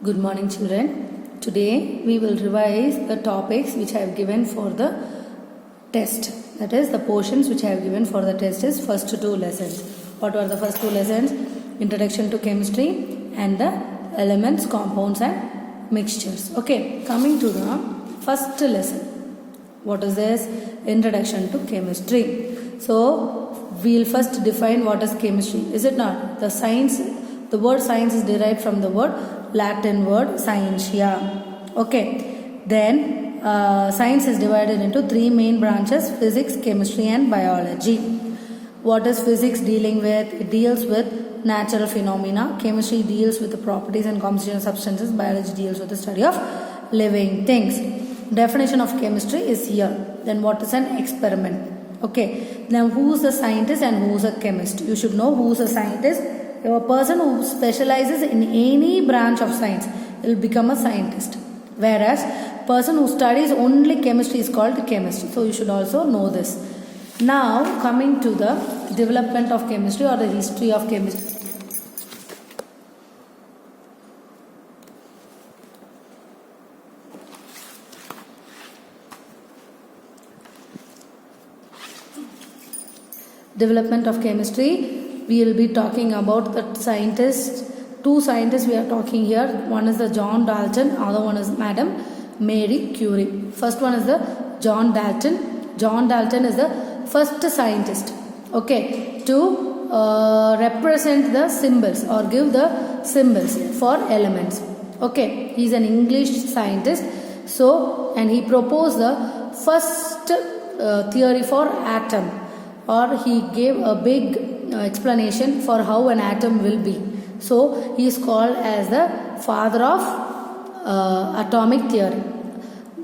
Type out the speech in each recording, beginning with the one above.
Good morning, children. Today we will revise the topics which I have given for the test. That is, the portions which I have given for the test is first two lessons. What are the first two lessons? Introduction to chemistry and the elements, compounds and mixtures. Okay, coming to the first lesson. What is this? Introduction to chemistry. So we will first define what is chemistry. Is it not? The word science is derived from the word Latin word scientia. Okay. Then science is divided into three main branches: physics, chemistry and biology. What is physics dealing with? It deals with natural phenomena. Chemistry deals with the properties and composition of substances. Biology deals with the study of living things. Definition of chemistry is here. Then what is an experiment? Okay. Now who is the scientist and who is a chemist? You should know who is a scientist. A person who specializes in any branch of science will become a scientist. Whereas person who studies only chemistry is called chemist. So you should also know this. Now coming to the development of chemistry or the history of chemistry. Development of chemistry. We will be talking about the scientists. Two scientists we are talking here. One is the John Dalton, other one is Madam Marie Curie. First one is the John Dalton. John Dalton is the first scientist, okay, to represent the symbols or give the symbols for elements. Okay, he is an English scientist. So, and he proposed the first theory for atom, or he gave a big explanation for how an atom will be. So he is called as the father of atomic theory.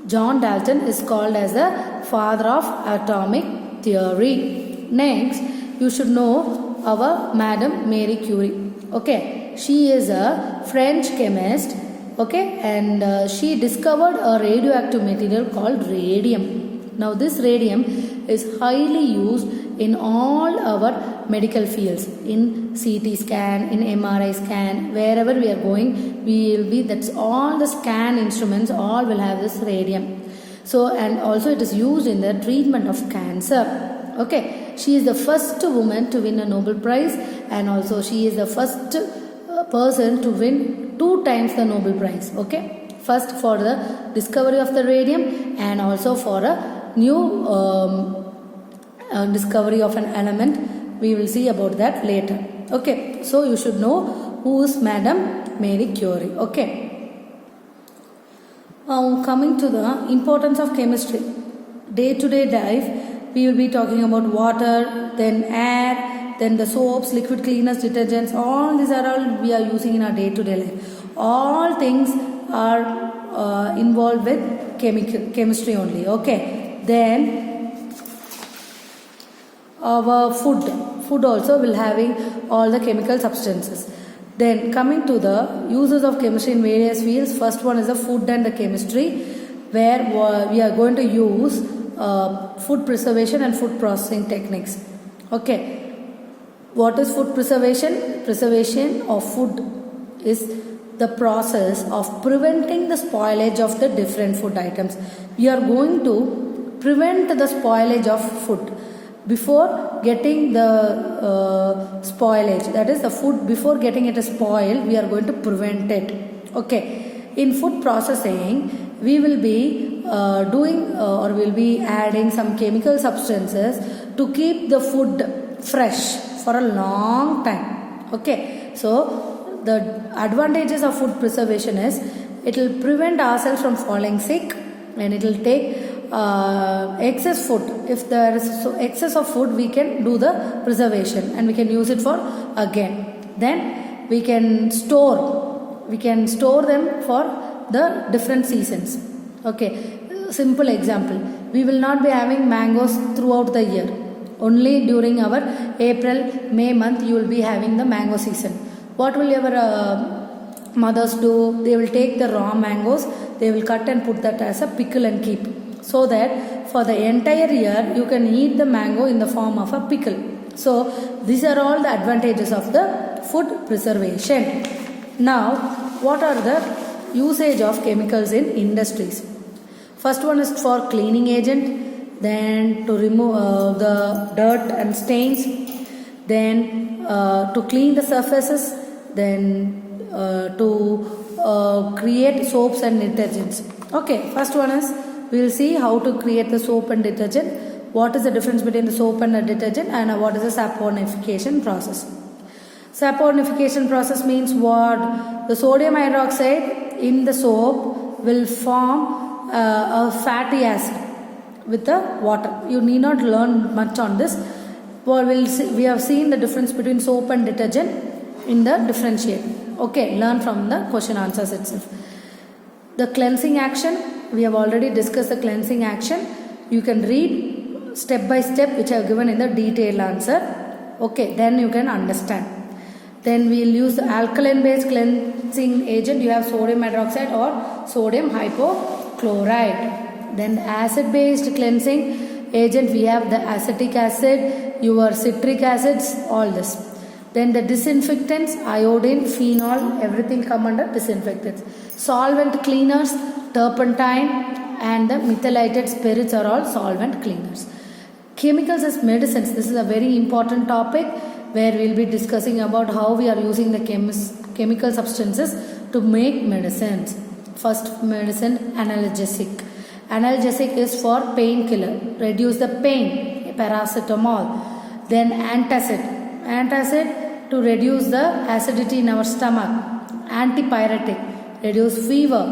John Dalton is called as the father of atomic theory. Next, you should know our Madam Marie Curie. Okay, she is a French chemist. Okay, and she discovered a radioactive material called radium. Now this radium is highly used in all our medical fields, in CT scan, in MRI scan, wherever we are going, that's all the scan instruments all will have this radium. So, and also it is used in the treatment of cancer. Okay, she is the first woman to win a Nobel Prize, and also she is the first person to win 2 times the Nobel Prize. Okay, first for the discovery of the radium and also for a new discovery of an element. We will see about that later. Okay, so you should know who is Madam Marie Curie. Okay. Coming to the importance of chemistry. Day-to-day life, we will be talking about water, then air, then the soaps, liquid cleaners, detergents. All these are all we are using in our day-to-day life. All things are involved with chemistry only. Okay. Then our food also will having all the chemical substances. Then coming to the uses of chemistry in various fields. First one is the food and the chemistry, where we are going to use food preservation and food processing techniques. Okay, what is food preservation? Preservation of food is the process of preventing the spoilage of the different food items. We are going to prevent the spoilage of food before getting the spoilage. That is, the food before getting it spoiled, we are going to prevent it. Okay, in food processing we will be or will be adding some chemical substances to keep the food fresh for a long time. Okay, so the advantages of food preservation is it will prevent ourselves from falling sick, and it will take excess food. If there is excess of food, we can do the preservation and we can use it for again. Then we can store them for the different seasons. Okay, simple example, we will not be having mangoes throughout the year. Only during our April, May month you will be having the mango season. What will your mothers do? They will take the raw mangoes, they will cut and put that as a pickle and keep, so that for the entire year you can eat the mango in the form of a pickle. So these are all the advantages of the food preservation. Now what are the usage of chemicals in industries. First one is for cleaning agent, then to remove the dirt and stains, then to clean the surfaces, then to create soaps and detergents. Okay, first one is we will see how to create the soap and detergent. What is the difference between the soap and the detergent, and what is the saponification process? Saponification process means what? The sodium hydroxide in the soap will form a fatty acid with the water. You need not learn much on this. We have seen the difference between soap and detergent in the differentiate. Okay, learn from the question answers itself. The cleansing action, we have already discussed the cleansing action. You can read step by step which I have given in the detailed answer. Okay, then you can understand. Then we will use the alkaline based cleansing agent. You have sodium hydroxide or sodium hypochlorite. Then acid based cleansing agent, we have the acetic acid, your citric acids, all this. Then the disinfectants, iodine, phenol, everything come under disinfectants. Solvent cleaners, turpentine and the methylated spirits are all solvent cleaners. Chemicals as medicines, this is a very important topic where we will be discussing about how we are using the chemical substances to make medicines. First medicine, analgesic. Analgesic is for painkiller, reduce the pain, paracetamol. Then antacid. Antacid to reduce the acidity in our stomach. Antipyretic, reduce fever.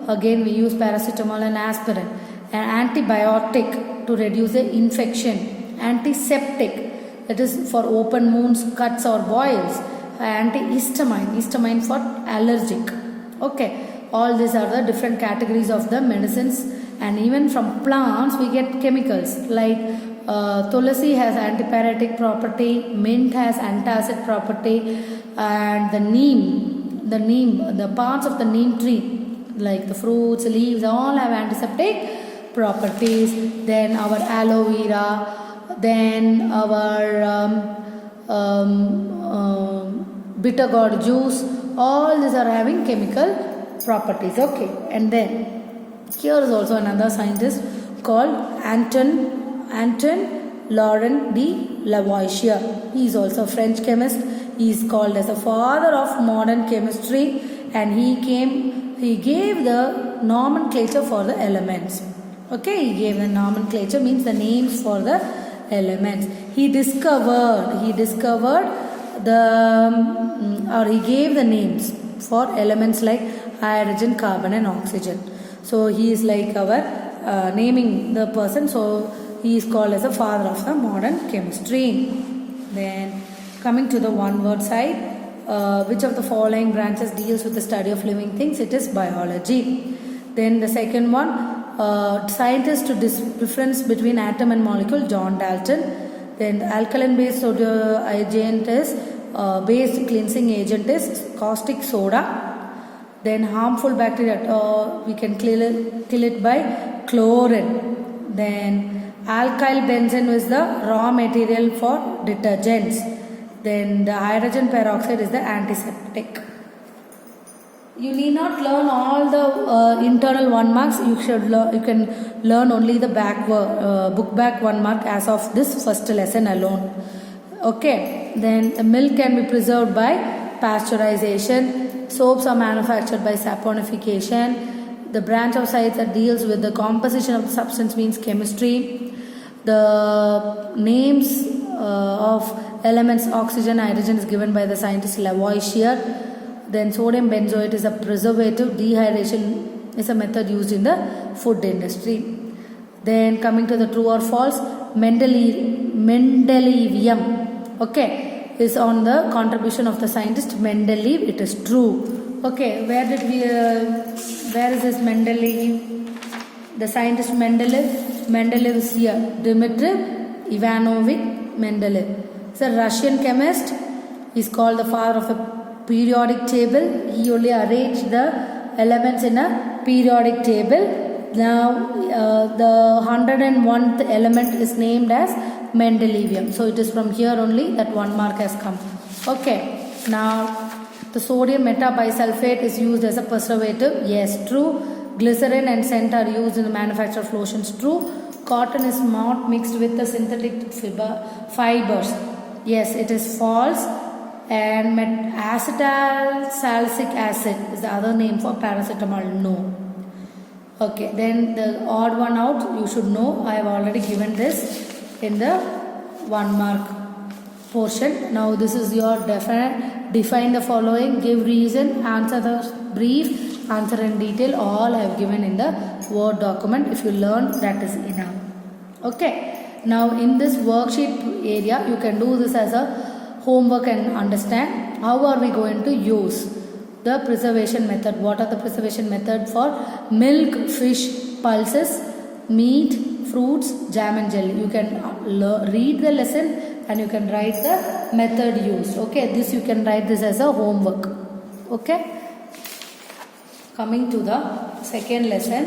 Again we use paracetamol and aspirin. An antibiotic to reduce the infection. Antiseptic, that is for open wounds, cuts or boils. Antihistamine, histamine for allergic. Okay, all these are the different categories of the medicines, and even from plants we get chemicals like tulasi has antipyretic property, mint has antacid property, and the neem, the parts of the neem tree like the fruits, leaves, all have antiseptic properties. Then our aloe vera, then our bitter gourd juice, all these are having chemical properties. Okay, and then here is also another scientist called Anton Laurent de Lavoisier. He is also a French chemist. He is called as a father of modern chemistry, and he gave the nomenclature for the elements. Okay, he gave the nomenclature, means the names for the elements. He discovered he gave the names for elements like hydrogen, carbon and oxygen. So he is like our naming the person, so he is called as the father of the modern chemistry. Then coming to the one word side, which of the following branches deals with the study of living things? It is biology. Then the second one, scientist to difference between atom and molecule, John Dalton. Then the alkaline based agent is based cleansing agent is caustic soda. Then harmful bacteria, we can kill it by chlorine. Then alkyl benzene is the raw material for detergents. Then the hydrogen peroxide is the antiseptic. You need not learn all the internal 1 marks. You can learn only the book back 1 mark as of this first lesson alone. Okay. Then the milk can be preserved by pasteurization. Soaps are manufactured by saponification. The branch of science that deals with the composition of the substance means chemistry. The names of elements oxygen, hydrogen is given by the scientist Lavoisier. Then sodium benzoate is a preservative. Dehydration is a method used in the food industry. Then coming to the true or false, Mendelevium, okay, is on the contribution of the scientist Mendeleev. It is true. Okay, where is this Mendeleev? The scientist Mendeleev is here. Dmitry Ivanovich Mendeleev. He's a Russian chemist. He is called the father of the periodic table. He only arranged the elements in a periodic table. Now the 101th element is named as Mendelevium. So it is from here only that 1 mark has come. Okay. Now The sodium metabisulfate is used as a preservative. Yes, true. Glycerin and scent are used in the manufacture of lotions. True. Cotton is not mixed with the synthetic fibers. Yes, it is false. And acetylsalicylic acid is the other name for paracetamol. No. Okay, then the odd one out, you should know. I have already given this in the 1 mark portion. Now this is your define the following, give reason, answer the brief, answer in detail. All I have given in the Word document. If you learn, that is enough. Okay, now in this worksheet area, you can do this as a homework and understand how are we going to use the preservation method. What are the preservation method for milk, fish, pulses, meat, fruits, jam and jelly? You can read the lesson and you can write the method used. Okay, this you can write this as a homework. Okay, coming to the second lesson,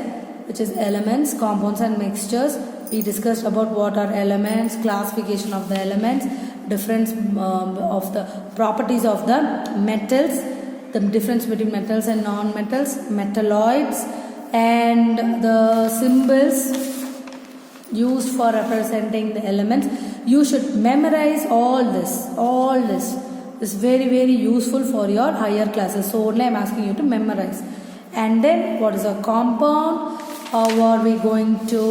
which is elements, compounds and mixtures. We discussed about what are elements, classification of the elements, difference of the properties of the metals, the difference between metals and non-metals, metalloids, and the symbols used for representing the elements. You should memorize all this. All this is very, very useful for your higher classes. So only I am asking you to memorize. And then what is a compound? How are we going to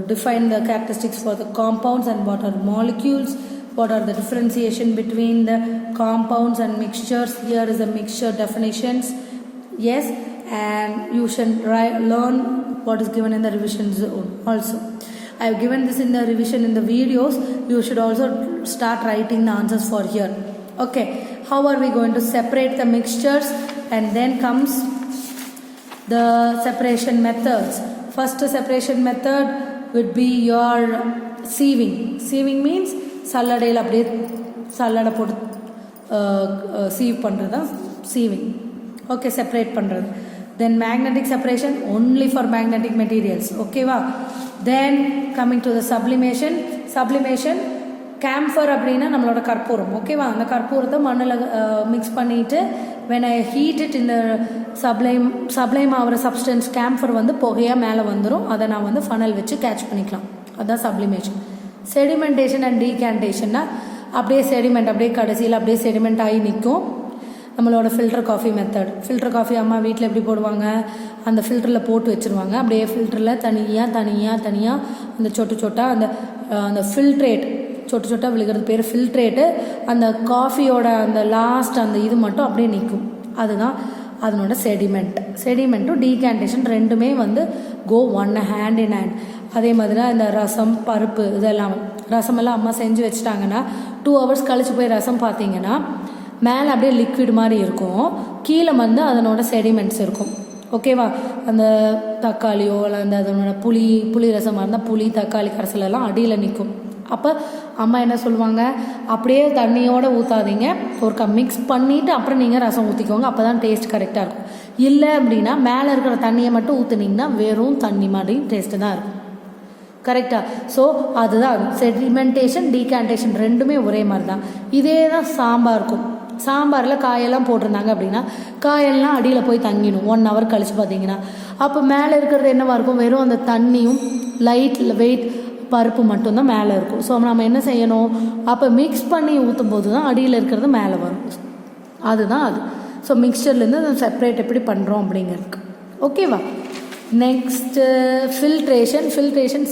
define the characteristics for the compounds, and what are molecules? What are the differentiation between the compounds and mixtures? Here is the mixture definitions. Yes, and you should learn what is given in the revision zone also. I have given this in the revision in the videos. You should also start writing the answers for here. Okay, how are we going to separate the mixtures? And then comes the separation methods. First separation method would be your sieving. Sieving means சல்லடையில் அப்படியே சல்லடை போட்டு sieve பண்ணுறது தான் sieving. Okay, separate பண்ணுறது. Then magnetic separation only for magnetic materials. Okay வா. Then coming to the sublimation. Sublimation, camphor அப்படின்னா நம்மளோட கற்பூரம். ஓகேவா, அந்த கற்பூரத்தை மண்ணில் மிக்ஸ் பண்ணிவிட்டு when I heat it in the sublime ஆகிற சப்ஸ்டன்ஸ் camphor வந்து புகையாக மேலே வந்துடும். அதை நான் வந்து ஃபனல் வச்சு கேட்ச் பண்ணிக்கலாம். அதுதான் சப்ளிமேஷன். செடிமெண்டேஷன் அண்ட் டீகேண்டேஷன்னா அப்படியே செடிமெண்ட் அப்படியே கடைசியில் அப்படியே செடிமெண்ட் ஆகி நிற்கும். நம்மளோட filter coffee method. Filter coffee அம்மா வீட்டில் எப்படி போடுவாங்க, அந்த ஃபில்டரில் போட்டு வச்சுருவாங்க. அப்படியே ஃபில்டரில் தனியாக அந்த சொட்டாக அந்த ஃபில்ட்ரேட் சொட்டாக விழுகிறது பேர் ஃபில்ட்ரேட்டு. அந்த காஃபியோட அந்த லாஸ்ட் அந்த இது மட்டும் அப்படியே நிற்கும். அதுதான் அதனோட செடிமெண்ட்டும் டீகேண்டேஷன் ரெண்டுமே வந்து go one hand in hand. அதே மாதிரி தான் இந்த ரசம், பருப்பு, இதெல்லாம் ரசமெல்லாம் அம்மா செஞ்சு வச்சுட்டாங்கன்னா 2 hours கழிச்சு போய் ரசம் பார்த்தீங்கன்னா மேலே அப்படியே லிக்விட் மாதிரி இருக்கும், கீழே வந்து அதனோட செடிமெண்ட்ஸ் இருக்கும். ஓகேவா, அந்த தக்காளியோ இல்லை அந்த அதனோட புளி ரசமாக இருந்தால் புளி தக்காளி கரைசலெல்லாம் அடியில் நிற்கும். அப்போ அம்மா என்ன சொல்லுவாங்க, அப்படியே தண்ணியோடு ஊற்றாதீங்க, ஒரு மிக்ஸ் பண்ணிவிட்டு அப்புறம் நீங்கள் ரசம் ஊற்றிக்கோங்க, அப்போ தான் டேஸ்ட் கரெக்டாக இருக்கும். இல்லை அப்படின்னா மேலே இருக்கிற தண்ணியை மட்டும் ஊற்றுனீங்கன்னா வெறும் தண்ணி மாதிரி டேஸ்ட்டு தான் இருக்கும். கரெக்டாக. ஸோ அதுதான் செடிமெண்டேஷன் டீகேண்டேஷன் ரெண்டுமே ஒரே மாதிரி தான். இதே தான் சாம்பாருக்கும். சாம்பாரில் காயெல்லாம் போட்டிருந்தாங்க அப்படின்னா காயெல்லாம் அடியில் போய் தங்கிடும் 1 hour கழிச்சு பார்த்தீங்கன்னா. அப்போ மேலே இருக்கிறது என்னவாக இருக்கும், வெறும் அந்த தண்ணியும் லைட் வெயிட் பருப்பு மட்டும்தான் மேலே இருக்கும். ஸோ நம்ம என்ன செய்யணும், அப்போ மிக்ஸ் பண்ணி ஊற்றும் போது தான் அடியில் இருக்கிறது மேலே வரும். அதுதான் அது. ஸோ மிக்சர்லேருந்து அதை செப்பரேட் எப்படி பண்ணுறோம் அப்படிங்கிறதுக்கு. ஓகேவா. Next filtration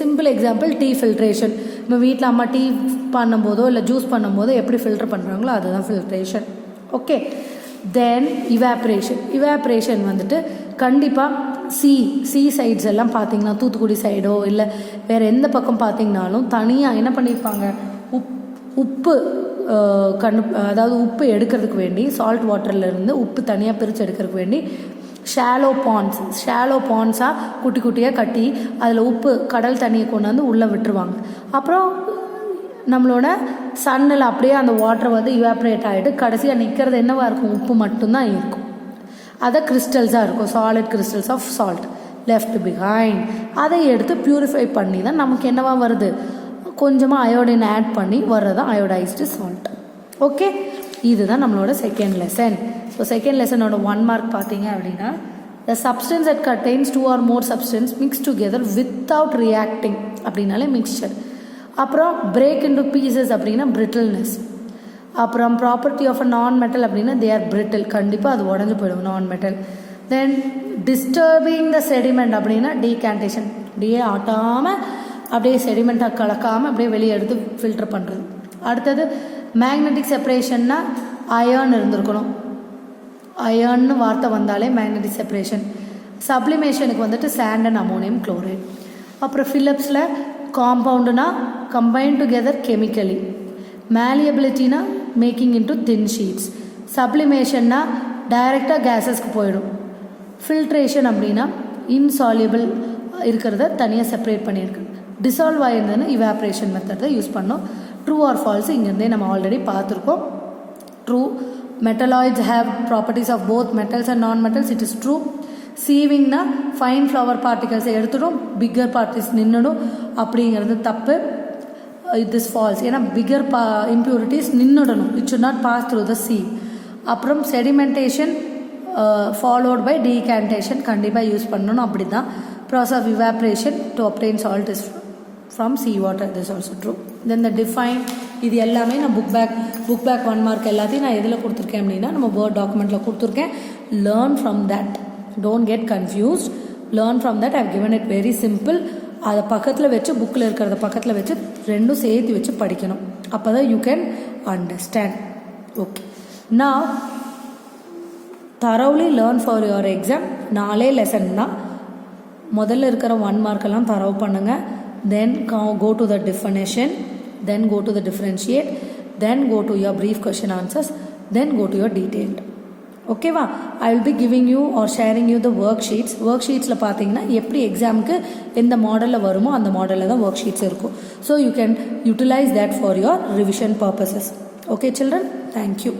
simple example tea filtration. நம்ம வீட்டில் அம்மா டீ பண்ணும்போதோ இல்லை ஜூஸ் பண்ணும்போதோ எப்படி ஃபில்டர் பண்ணுறாங்களோ அதுதான் ஃபில்ட்ரேஷன். ஓகே. தென் இவாப்ரேஷன் வந்துட்டு கண்டிப்பாக சி சைட்ஸ் எல்லாம் பார்த்தீங்கன்னா தூத்துக்குடி சைடோ இல்லை வேறு எந்த பக்கம் பார்த்தீங்கனாலும் தனியாக என்ன பண்ணியிருப்பாங்க, உப்பு அதாவது உப்பு எடுக்கிறதுக்கு வேண்டி சால்ட் வாட்டர்லேருந்து உப்பு தனியாக பிரித்து எடுக்கிறதுக்கு வேண்டி ஷாலோ பாண்ட்ஸாக குட்டியாக கட்டி அதில் உப்பு கடல் தண்ணியை கொண்டாந்து உள்ளே விட்டுருவாங்க. அப்புறம் நம்மளோட சன்னில் அப்படியே அந்த வாட்டர் வந்து இவாப்ரேட் ஆகிட்டு கடைசியாக நிற்கிறது என்னவாக இருக்கும், உப்பு மட்டும்தான் இருக்கும். அதை கிறிஸ்டல்ஸாக இருக்கும், solid crystals of salt left behind. அதை எடுத்து ப்யூரிஃபை பண்ணி தான் நமக்கு என்னவா வருது, கொஞ்சமாக அயோடின் ஆட் பண்ணி வர்றது அயோடைஸ்டு சால்ட். ஓகே. இதுதான் நம்மளோட செகண்ட் லெசன். ஸோ செகண்ட் லெசனோட 1 மார்க் பார்த்தீங்க அப்படின்னா the substance that contains 2 or more substance mixed together without reacting அப்படின்னாலே மிக்சர். அப்புறம் break into pieces அப்படின்னா brittleness. அப்புறம் ப்ராப்பர்ட்டி ஆஃப் அ நான் மெட்டல் அப்படின்னா they are brittle, கண்டிப்பாக அது உடஞ்சி போயிடும் நான் மெட்டல். தென் டிஸ்டர்பிங் த செடிமெண்ட் அப்படின்னா டீகான்டேஷன், அப்படியே ஆட்டாமல் அப்படியே செடிமெண்ட்டாக கலக்காமல் அப்படியே வெளியே எடுத்து ஃபில்டர் பண்ணுறது. அடுத்தது மேக்னெட்டிக் செப்பரேஷன்னா அயர்ன் இருந்திருக்கணும், அயர்ன்னு வார்த்தை வந்தாலே மேக்னெட்டிக் செப்பரேஷன். சப்ளிமேஷனுக்கு வந்துட்டு சாண்ட் அண்ட் அமோனியம் குளோரைட். அப்புறம் ஃபிலிப்ஸில் காம்பவுண்டுனா கம்பைன் டுகெதர் கெமிக்கலி. மேலியபிலிட்டினா மேக்கிங் இன்டு தின் ஷீட்ஸ். சப்ளிமேஷன்னா டைரெக்டாக கேஸஸ்க்கு போயிடும். ஃபில்ட்ரேஷன் அப்படின்னா இன்சால்யூபிள் இருக்கிறத தனியாக செப்பரேட் பண்ணியிருக்கு. டிசால்வ் ஆகிருந்ததுன்னா இவாப்ரேஷன் மெத்தட் தான் யூஸ் பண்ணோம். ட்ரூ ஆர் ஃபால்ஸ் இங்கேருந்தே நம்ம ஆல்ரெடி பார்த்துருக்கோம். True, metalloids have properties of both metals and non metals, it is true. சீவிங்னா ஃபைன் ஃப்ளவர் பார்ட்டிகல்ஸை எடுத்துடும், பிக்கர் பார்ட்டிஸ் நின்றுடும், அப்படிங்கிறது தப்பு. இட் இஸ் ஃபால்ஸ், ஏன்னா பிக்கர் இம்ப்யூரிட்டிஸ் நின்றுடணும், it should not pass through the sieve. அப்புறம் செடிமெண்டேஷன் ஃபாலோட் பை டீகான்டேஷன் கண்டிப்பாக யூஸ் பண்ணணும், அப்படி தான். Process of evaporation to obtain salt is from sea water, this is also true. Then the define, இது எல்லாமே நான் book back 1 mark எல்லாத்தையும் நான் எதில் கொடுத்துருக்கேன் அப்படின்னா நம்ம வேர்ட் டாக்குமெண்ட்டில் கொடுத்துருக்கேன். Learn from that, don't get confused. Learn from that, I have given it very simple. அதை பக்கத்தில் வச்சு, புக்கில் இருக்கிறத பக்கத்தில் வச்சு ரெண்டும் சேர்த்து வச்சு படிக்கணும், அப்போ தான் யூ கேன் அண்டர்ஸ்டாண்ட். ஓகே, நான் thoroughly learn for your exam. 4 lesson தான், முதல்ல இருக்கிற 1 மார்க்கெல்லாம் தரவு பண்ணுங்கள். தென் go to the definition, then go to the differentiate, then go to your brief question answers, then go to your detailed. ஓகேவா? I will be giving you or sharing you the work sheets. Work ஷீட்ஸில் பார்த்தீங்கன்னா எப்படி எக்ஸாமுக்கு எந்த மாடலில் வருமோ அந்த மாடலில் தான் ஒர்க் ஷீட்ஸ் இருக்கும். So you can utilize that for your revision purposes. Okay children, thank you.